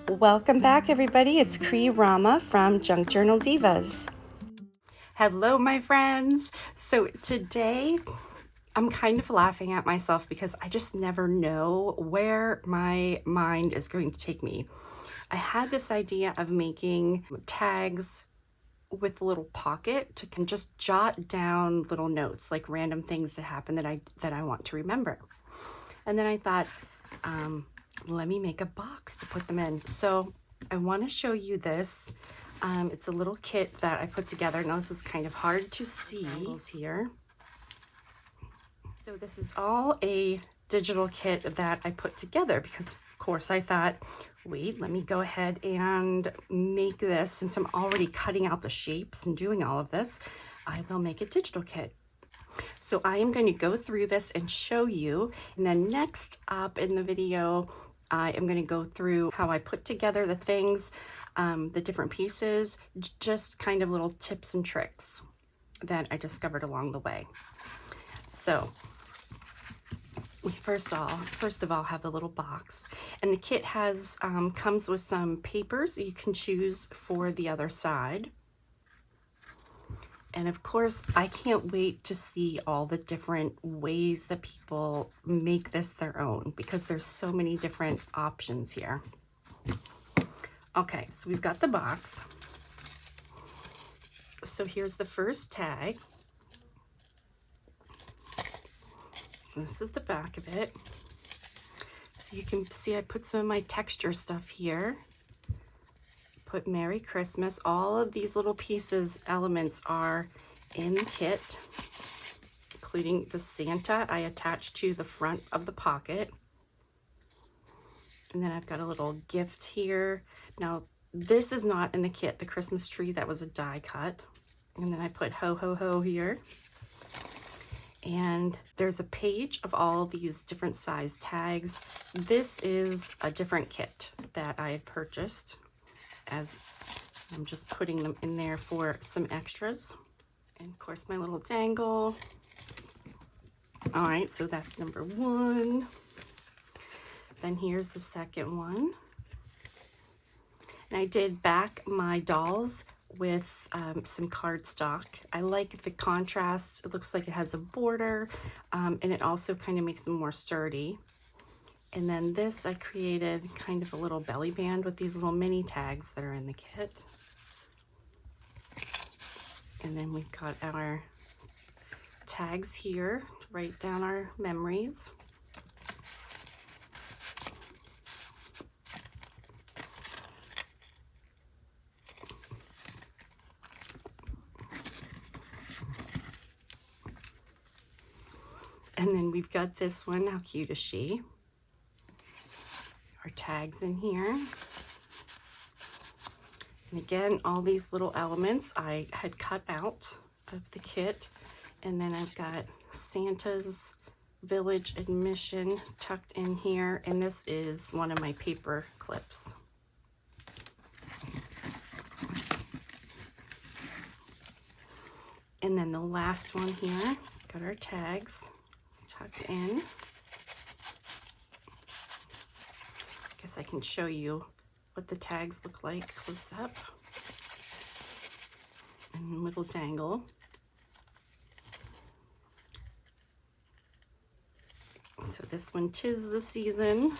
Welcome back, everybody. It's Cree Rama from Junk Journal Divas. Hello, my friends. So today I'm kind of laughing at myself because I just never know where my mind is going to take me. I had this idea of making tags with a little pocket to just jot down little notes, like random things that happen that I want to remember. And then I thought, let me make a box to put them in. So I want to show you this. It's a little kit that I put together. Now this is kind of hard to see here. So this is all a digital kit that I put together because of course I thought, wait, let me go ahead and make this. Since I'm already cutting out the shapes and doing all of this, I will make a digital kit. So I am going to go through this and show you, and then next up in the video I am going to go through how I put together the things, the different pieces, just kind of little tips and tricks that I discovered along the way. So first of all have the little box, and the kit has comes with some papers you can choose for the other side. And of course, I can't wait to see all the different ways that people make this their own, because there's so many different options here. Okay, so we've got the box. So here's the first tag. This is the back of it. So you can see I put some of my texture stuff here. Put Merry Christmas. All of these little pieces, elements are in the kit, including the Santa I attached to the front of the pocket. And then I've got a little gift here. Now, this is not in the kit, the Christmas tree, that was a die cut. And then I put ho ho ho here. And there's a page of all these different size tags. This is a different kit that I had purchased, as I'm just putting them in there for some extras. And of course my little dangle. All right, so that's number one. Then here's the second one. And I did back my dolls with some cardstock. I like the contrast. It looks like it has a border, and it also kind of makes them more sturdy. And then this, I created kind of a little belly band with these little mini tags that are in the kit. And then we've got our tags here to write down our memories. And then we've got this one. How cute is she? Our tags in here. And again, all these little elements I had cut out of the kit. And then I've got Santa's Village Admission tucked in here. And this is one of my paper clips. And then the last one here, got our tags tucked in. I guess I can show you what the tags look like close up. And little dangle. So this one, 'Tis the Season.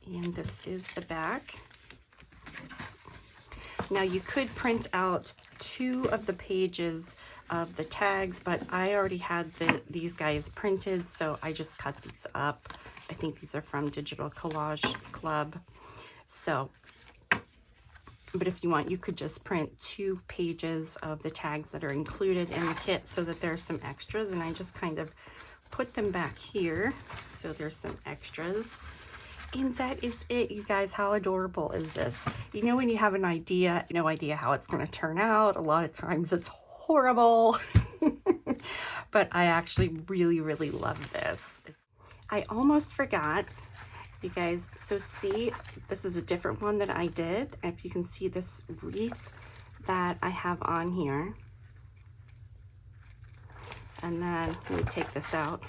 And this is the back. Now you could print out 2 of the pages of the tags, but I already had these guys printed, so I just cut these up. I think these are from Digital Collage Club. So, but if you want, you could just print 2 pages of the tags that are included in the kit so that there's some extras, and I just kind of put them back here so there's some extras. And that is it, you guys. How adorable is this? You know, when you have an idea, no idea how it's going to turn out, a lot of times it's horrible. But I actually really, really love this. I almost forgot, you guys. So see, this is a different one that I did. If you can see this wreath that I have on here. And then let me take this out.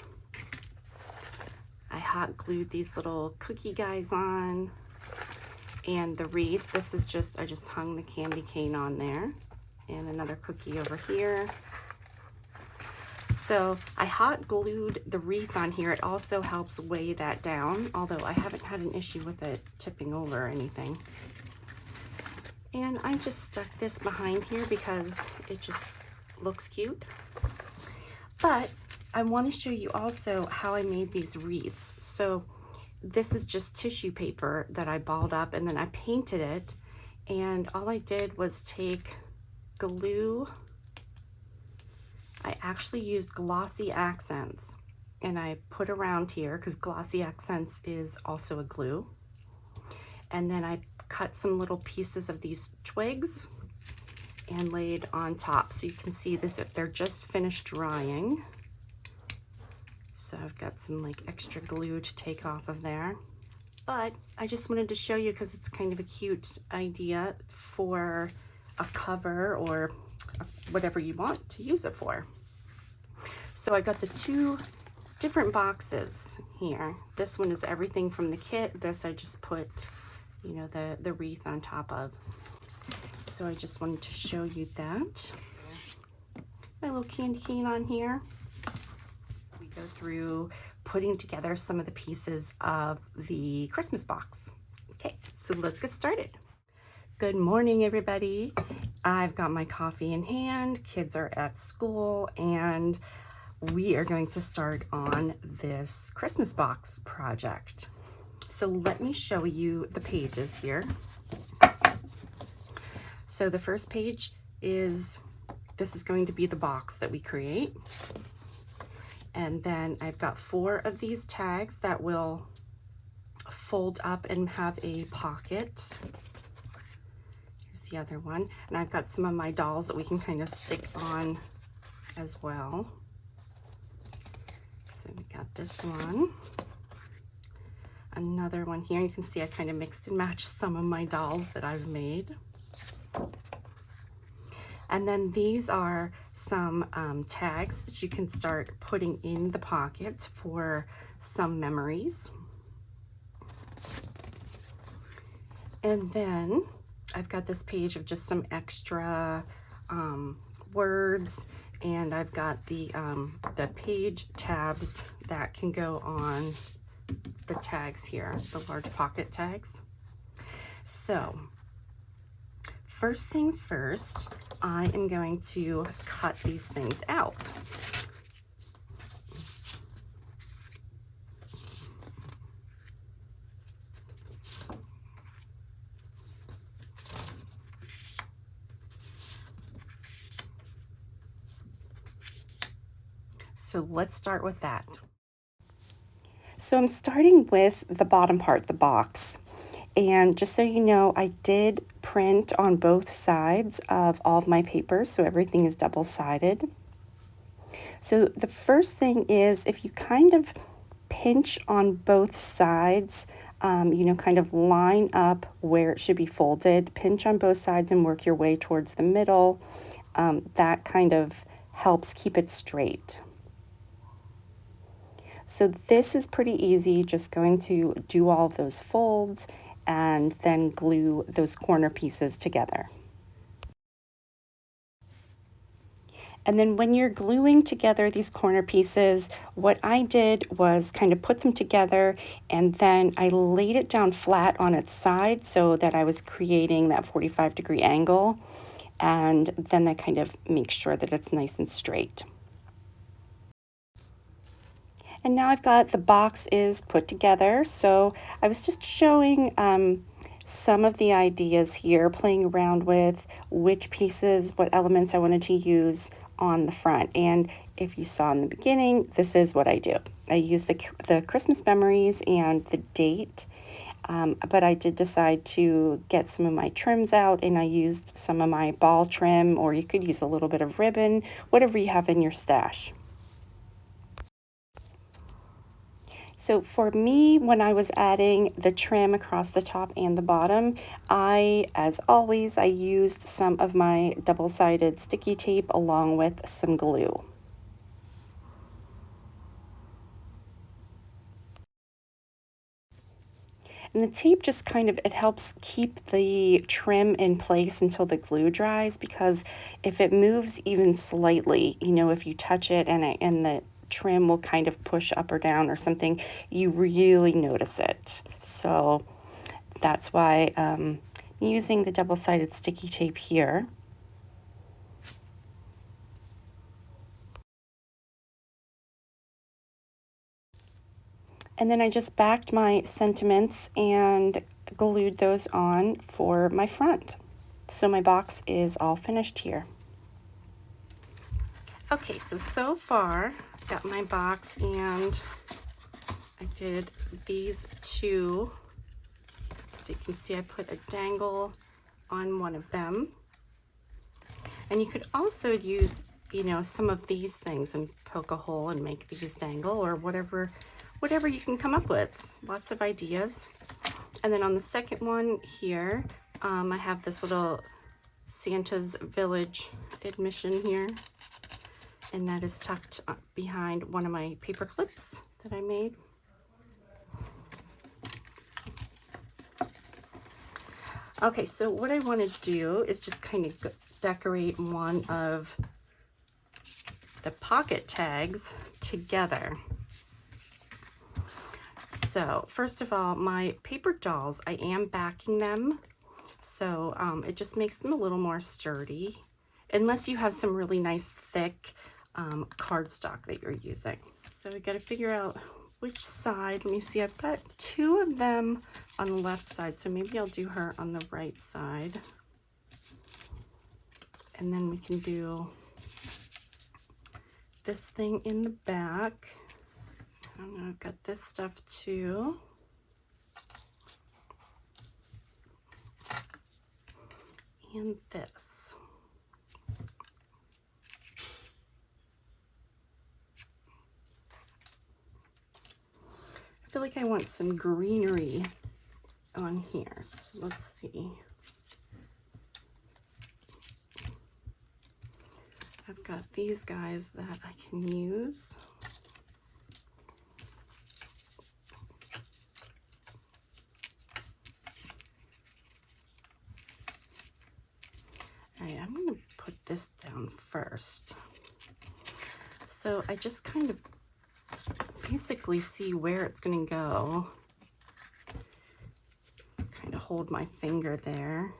I hot glued these little cookie guys on. And the wreath, this is just, I just hung the candy cane on there. And another cookie over here. So I hot glued the wreath on here. It also helps weigh that down, although I haven't had an issue with it tipping over or anything. And I just stuck this behind here because it just looks cute. But I want to show you also how I made these wreaths. So this is just tissue paper that I balled up and then I painted it. And all I did was take glue. I actually used Glossy Accents and I put around here because Glossy Accents is also a glue. And then I cut some little pieces of these twigs and laid on top. So you can see this, they're just finished drying. So I've got some like extra glue to take off of there. But I just wanted to show you because it's kind of a cute idea for a cover or whatever you want to use it for. So I got the two different boxes here. This one is everything from the kit. This I just put, you know, the wreath on top of. So I just wanted to show you that. My little candy cane on here. We go through putting together some of the pieces of the Christmas box. Okay, so let's get started. Good morning, everybody. I've got my coffee in hand. Kids are at school and we are going to start on this Christmas box project. So let me show you the pages here. So the first page is, this is going to be the box that we create. And then I've got 4 of these tags that will fold up and have a pocket. Here's the other one. And I've got some of my dolls that we can kind of stick on as well. So we got this one. Another one here. You can see I kind of mixed and matched some of my dolls that I've made. And then these are some tags that you can start putting in the pocket for some memories. And then I've got this page of just some extra words, and I've got the page tabs that can go on the tags here, the large pocket tags. So first things first, I am going to cut these things out. So let's start with that. So I'm starting with the bottom part, the box. And just so you know, I did print on both sides of all of my papers, so everything is double-sided. So the first thing is, if you kind of pinch on both sides, you know, kind of line up where it should be folded, pinch on both sides and work your way towards the middle. That kind of helps keep it straight. So this is pretty easy, just going to do all of those folds and then glue those corner pieces together. And then when you're gluing together these corner pieces, what I did was kind of put them together and then I laid it down flat on its side so that I was creating that 45-degree angle, and then that kind of makes sure that it's nice and straight. And now I've got the box is put together. So I was just showing some of the ideas here, playing around with which pieces, what elements I wanted to use on the front. And if you saw in the beginning, this is what I do. I use the Christmas memories and the date, but I did decide to get some of my trims out and I used some of my ball trim, or you could use a little bit of ribbon, whatever you have in your stash. So for me, when I was adding the trim across the top and the bottom, as always, I used some of my double-sided sticky tape along with some glue. And the tape just kind of, it helps keep the trim in place until the glue dries, because if it moves even slightly, you know, if you touch it and the trim will kind of push up or down or something, you really notice it. So that's why I'm using the double-sided sticky tape here. And then I just backed my sentiments and glued those on for my front. So my box is all finished here. Okay, so far I've got my box, and I did these two. So you can see I put a dangle on one of them. And you could also use, you know, some of these things and poke a hole and make these dangle, or whatever you can come up with. Lots of ideas. And then on the second one here, I have this little Santa's Village admission here, and that is tucked behind one of my paper clips that I made. Okay, so what I want to do is just kind of decorate one of the pocket tags together. So first of all, my paper dolls, I am backing them, so it just makes them a little more sturdy, unless you have some really nice thick cardstock that you're using. So we got to figure out which side. Let me see, I've got two of them on the left side, so maybe I'll do her on the right side. And then we can do this thing in the back. I've got this stuff too. And this. I feel like I want some greenery on here. So let's see. I've got these guys that I can use. All right, I'm going to put this down first. So I just kind of basically see where it's going to go. Kind of hold my finger there.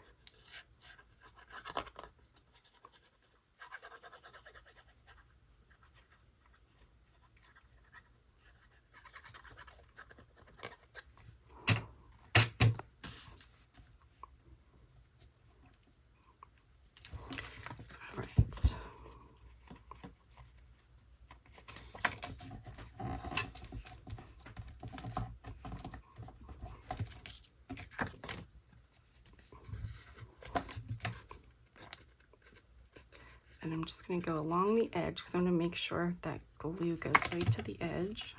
All right. And I'm just going to go along the edge, because I'm going to make sure that glue goes right to the edge.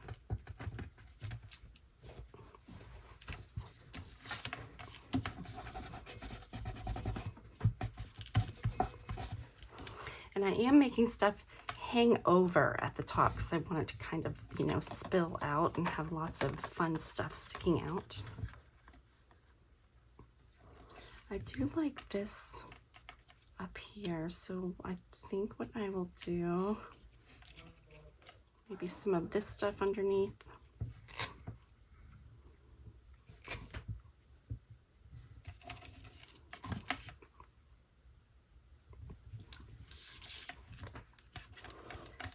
And I am making stuff hang over at the top, because I want it to kind of, you know, spill out and have lots of fun stuff sticking out. I do like this up here, so I think what I will do, maybe some of this stuff underneath.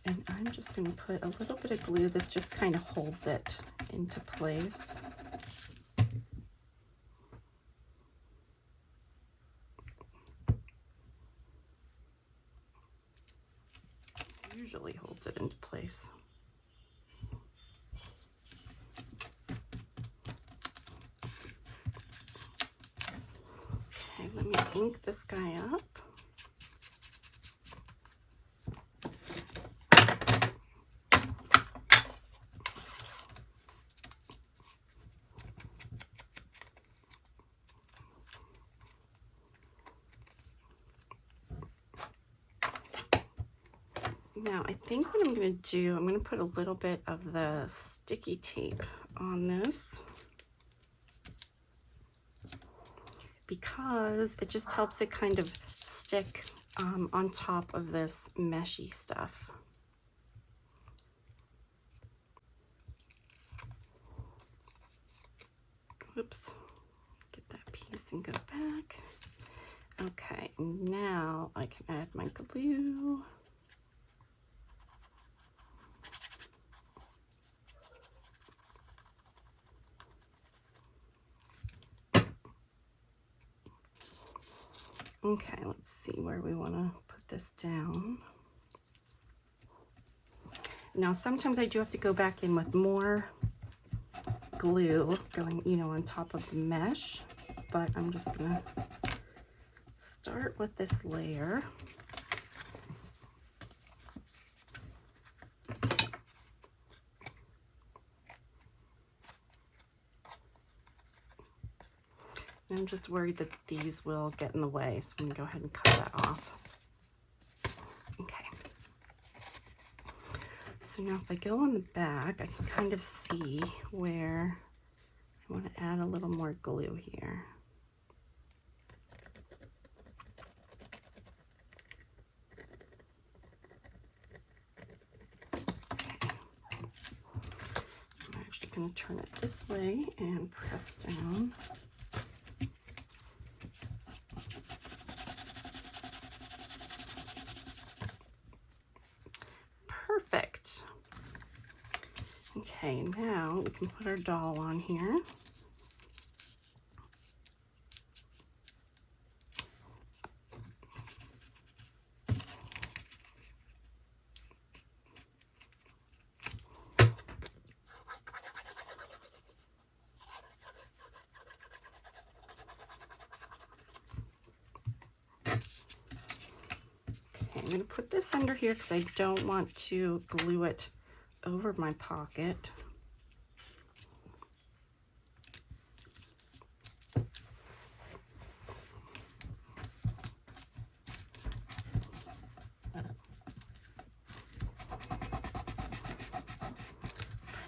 And I'm just going to put a little bit of glue. This just kind of holds it into place. Usually holds it into place. Okay, let me ink this guy up. Now, I think what I'm going to do, I'm going to put a little bit of the sticky tape on this. because it just helps it kind of stick on top of this meshy stuff. Oops, get that piece and go back. Okay, now I can add my glue. Okay, let's see where we want to put this down. Now, sometimes I do have to go back in with more glue going, you know, on top of the mesh, but I'm just gonna start with this layer. And I'm just worried that these will get in the way, so I'm gonna go ahead and cut that off. Okay. So now if I go on the back, I can kind of see where I want to add a little more glue here. Okay. I'm actually going to turn it this way and press down. Perfect. Okay, now we can put our doll on here. I'm going to put this under here because I don't want to glue it over my pocket.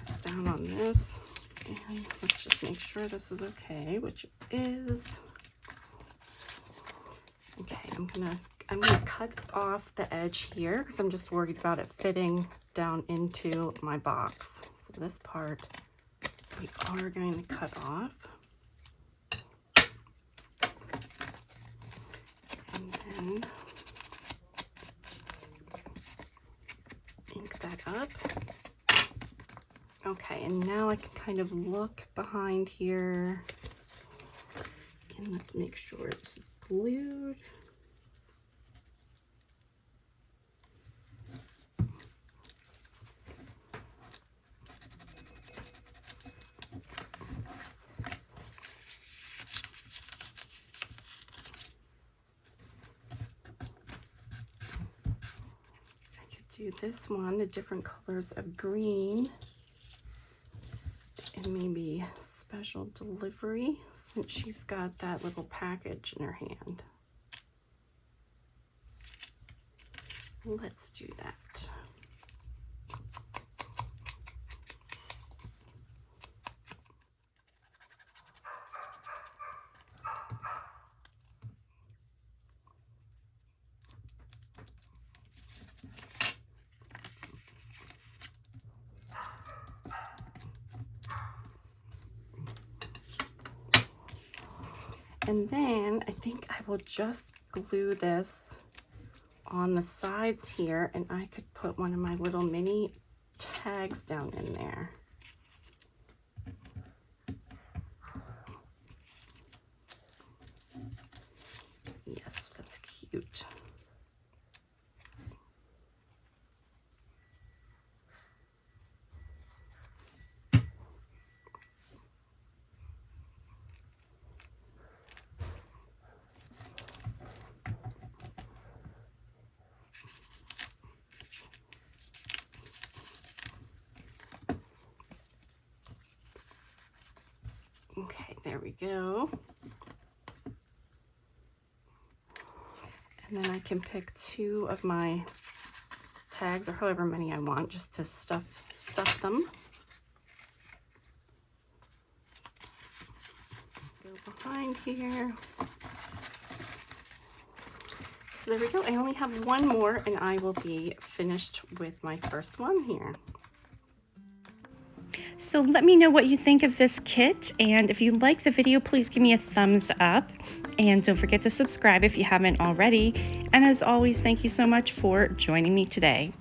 Press down on this, and let's just make sure this is okay, which it is. Okay, I'm gonna cut off the edge here because I'm just worried about it fitting down into my box. So this part we are going to cut off. And then ink that up. Okay, and now I can kind of look behind here. And let's make sure this is glued. Do this one, the different colors of green, and maybe special delivery since she's got that little package in her hand. Let's do that. And then I think I will just glue this on the sides here, and I could put one of my little mini tags down in there. Yes, that's cute. Okay, there we go. And then I can pick 2 of my tags, or however many I want, just to stuff them. Go find here. So there we go. I only have one more and I will be finished with my first one here. So let me know what you think of this kit, and if you like the video, please give me a thumbs up, and don't forget to subscribe if you haven't already. And as always, thank you so much for joining me today.